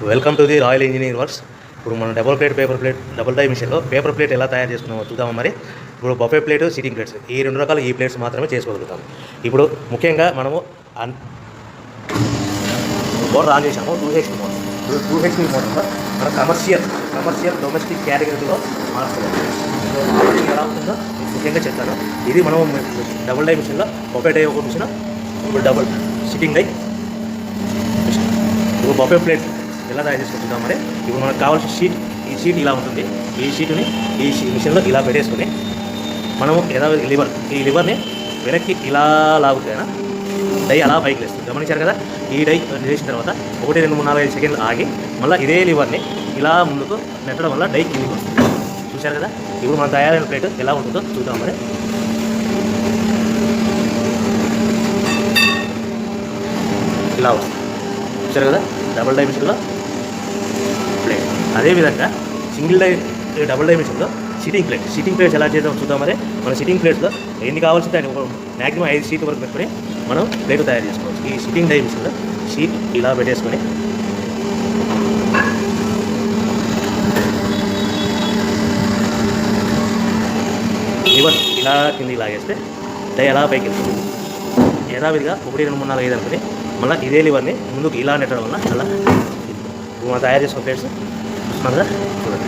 Welcome to the royal engineering works. ఇప్పుడు మనం double die మిషన్లో పేపర్ ప్లేట్ ఎలా తయారు చేసుకున్నామో చూద్దాము. మరి ఇప్పుడు బఫే ప్లేట్, సిట్టింగ్ ప్లేట్స్, ఈ రెండు రకాల ఈ ప్లేట్స్ మాత్రమే చేసుకోగలుగుతాము. ఇప్పుడు ముఖ్యంగా మనము మోటార్ ఆన్ చేసాము, 2HP మోటార్. 2HP మోటార్లో మనం కమర్షియల్ డొమెస్టిక్ కేటగిరీలో మార్చుకోవాలి. ఎలా ఉంటుందో ముఖ్యంగా చెప్తాను. ఇది మనం డబుల్ డై మిషన్లో బఫే డై ఒక మిషన్, ఇప్పుడు డబుల్ సిట్టింగ్ డై మిషన్. ఇప్పుడు బఫే ప్లేట్ ఎలా తయారు చేసుకుంటున్నాం. మరి ఇప్పుడు మనకు కావాల్సిన షీట్, ఈ షీట్ ఇలా ఉంటుంది. ఈ షీట్ని ఈ మిషన్లో ఇలా పెట్టేసుకుని మనము ఈ లివర్ని వెనక్కి ఇలా లాగుతేనా డై అలా పైకి లేస్తుంది. గమనించారు కదా. ఈ డై చేసిన తర్వాత 1, 2, 3, 4, 5 సెకండ్లు ఆగి మళ్ళీ ఇదే లివర్ని ఇలా ముందుకు నెట్టడం వల్ల డై కిందికి వస్తుంది. చూశారు కదా. ఇప్పుడు మనం తయారైన ప్లేట్ ఎలా ఉంటుందో చూద్దాం. మరి ఇలా వస్తుంది. చూశారు కదా. డబుల్ డై మిషన్లో ప్లేట్. అదేవిధంగా డబుల్ డై మిషన్లో సిట్టింగ్ ప్లేట్స్ ఎలా చేద్దాం చూద్దాం. మరి మన సిట్టింగ్ ప్లేట్స్లో ఎన్ని కావాల్సింటే అని మ్యాక్సిమం 5 షీట్ వరకు పెట్టుకొని మనం ప్లేట్ తయారు చేసుకోవచ్చు. ఈ సిట్టింగ్ డై మిషన్లో షీట్ ఇలా పెట్టేసుకొని లివర్ ఇలా కిందికి లాగేస్తే డై ఎలా పైకి వెళ్తుంది. యథావిధిగా 1, 2, 3, 4, 5 అనుకుని మళ్ళీ ఇదే లివర్ని ముందుకు ఇలా నెట్టడం వల్ల అలా మనం తయారు చేసుకున్న ప్లేట్స్ చూస్తున్నాం కదా. చూడండి.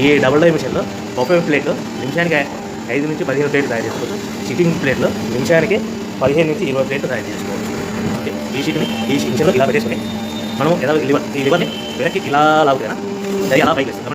ఈ డబుల్ డై మిషన్లో బఫే ప్లేట్లో నిమిషానికి 5 నుంచి 15 ప్లేట్లు తయారు చేసుకోవచ్చు. సిట్టింగ్ ప్లేట్లో నిమిషానికి 15 నుంచి 20 ప్లేట్లు తయారు చేసుకోవచ్చు. ఓకే. ఈ మిషన్లో ఇలా పెట్టేసుకొని మనం ఈ లివర్ని వెనక్కి ఇలా లాగుతేనా డై అలా పైకి వేస్తుంది.